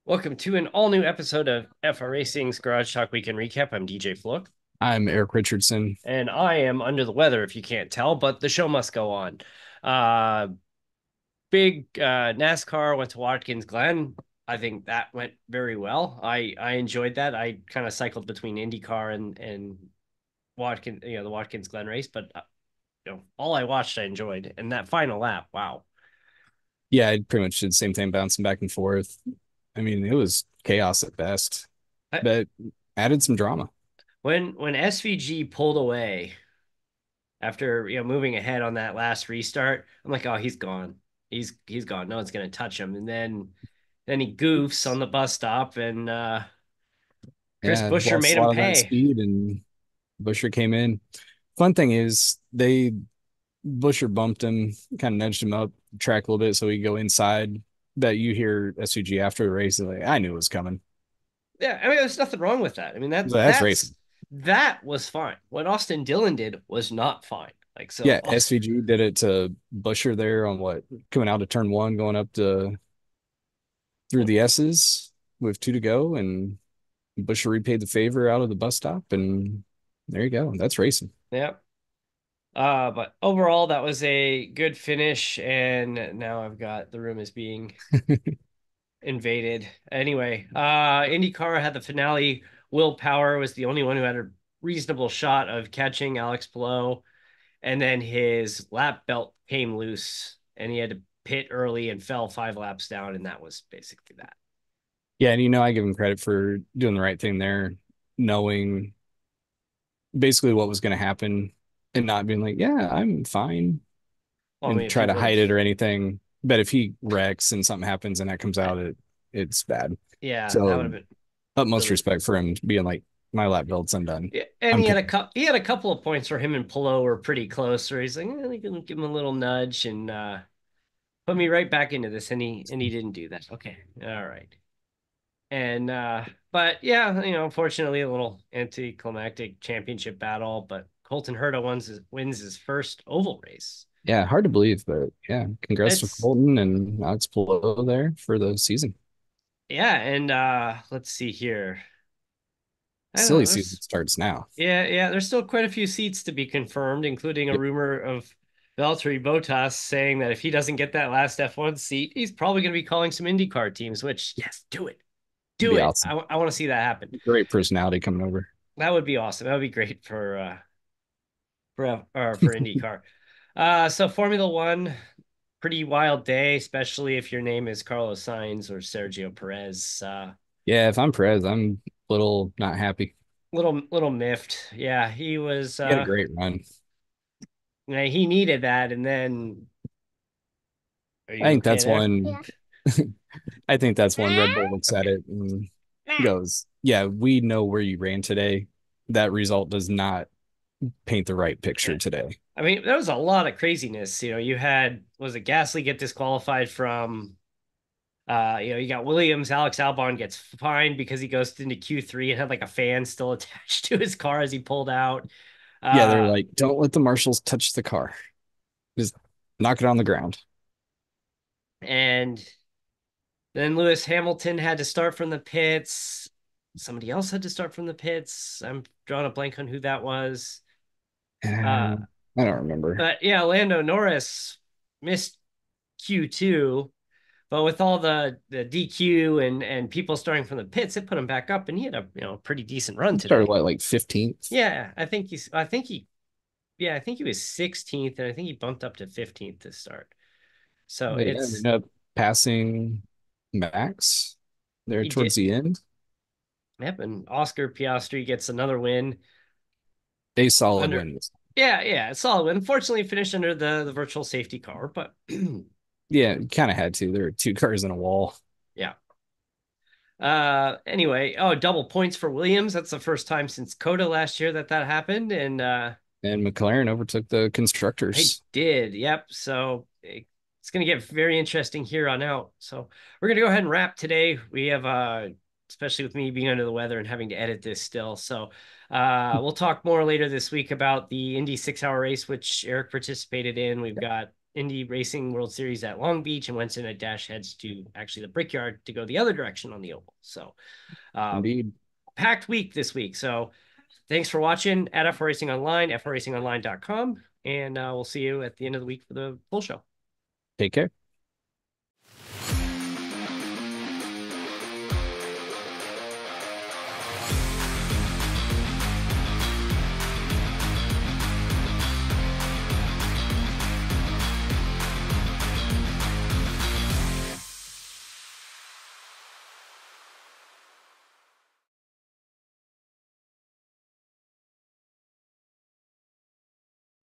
Welcome to an all new episode of FR Racing's Garage Talk Weekend Recap. I'm DJ Flook, I'm Eric Richardson. and I am under the weather if you can't tell, but the show must go on. Uh, big NASCAR went to Watkins Glen. I think that went very well. I enjoyed that. I kind of cycled between IndyCar and Watkins, the Watkins Glen race, but all I watched I enjoyed, and that final lap, wow. Yeah, I pretty much did the same thing, bouncing back and forth. I mean, it was chaos at best, I, but added some drama. when SVG pulled away after moving ahead on that last restart, I'm like, oh, he's gone. He's gone. No one's gonna touch him. And then he goofs on the bus stop, and Chris Yeah, Buescher lost made a him lot of that pay. speed, and Busher came in. Fun thing is, Busher bumped him, kind of nudged him up the track a little bit so he could go inside. That you hear SUG after the race, like, I knew it was coming. Yeah, I mean, there's nothing wrong with that. I mean, So that's racing. that was fine. What Austin Dillon did was not fine. Like so, Yeah, SVG did it to Busher there on what, coming out of turn one, going up to through the S's with two to go, and Busher repaid the favor out of the bus stop, and there you go. That's racing. yeah. But overall, that was a good finish, and now I've got the room is being invaded. Anyway, IndyCar had the finale. Will Power was the only one who had a reasonable shot of catching Alex Palou, and then his lap belt came loose, and he had to pit early and fell 5 laps down, and that was basically that. Yeah, and I give him credit for doing the right thing there, knowing basically what was going to happen and not being like, yeah, I'm fine, Well, I mean, and if he try to would have, hide it or anything. But if he wrecks and something happens and that comes out, it's bad. yeah, that would So have been utmost really. respect for him being like, my lap belt's undone. Yeah, and I'm paying. he had a couple of points where him and Palou were pretty close, where he's like, eh, can give him a little nudge and put me right back into this, and he didn't do that. Okay, all right. And but yeah, unfortunately a little anticlimactic championship battle, but Colton Herta wins his first oval race. Yeah, hard to believe, but yeah, congrats to It's Colton and Alex Palou there for the season. yeah, and let's see here. I don't know, Silly season starts now. yeah, there's still quite a few seats to be confirmed, including a Yep. rumor of Valtteri Bottas saying that if he doesn't get that last F1 seat, he's probably going to be calling some IndyCar teams, which yes, do it. It'd Do be it. awesome. I want to see that happen. Great personality coming over. That would be awesome. That would be great for IndyCar. So Formula One, pretty wild day, especially if your name is Carlos Sainz or Sergio Perez. Yeah, if I'm Perez, I'm a little not happy. Little miffed. Yeah, he was. He had a great run. He needed that, and then are I you think okay that's there? one. I think that's one Red Bull looks at Okay. it and goes, "Yeah, we know where you ran today. That result does not paint the right picture Yeah. today." I mean, there was a lot of craziness. You had was it Gasly get disqualified from you got Williams, Alex Albon gets fined because he goes into Q3 and had like a fan still attached to his car as he pulled out. Yeah, they're Uh, like, "Don't let the marshals touch the car. Just knock it on the ground." and then Lewis Hamilton had to start from the pits. Somebody else had to start from the pits. I'm drawing a blank on who that was. Uh, I don't remember. but yeah, Lando Norris missed Q2, but with all the DQ and people starting from the pits, it put him back up, and he had a pretty decent run He started today. what, like 15th? Yeah, I think he was 16th, and I think he bumped up to 15th to start. So But yeah, ended up passing Max there he did. towards the end. Yep, and Oscar Piastri gets another win A solid under. win. Yeah, solid win. Unfortunately, finished under the virtual safety car, but Yeah, kind of had to. There were two cars in a wall. yeah. Anyway, double points for Williams. That's the first time since Coda last year that happened, and And McLaren overtook the I constructors. did. Yep. So it's going to get very interesting here on out. So we're going to go ahead and wrap today. We have, especially with me being under the weather and having to edit this still. So we'll talk more later this week about the Indy 6 hour race, which Eric participated in. We've got Indy Racing World Series at Long Beach, and Winston at Dash heads to actually the Brickyard to go the other direction on the oval. So um, Indeed. packed week this week. So thanks for watching at F Racing Online, fracingonline.com, and we'll see you at the end of the week for the full show. Take care.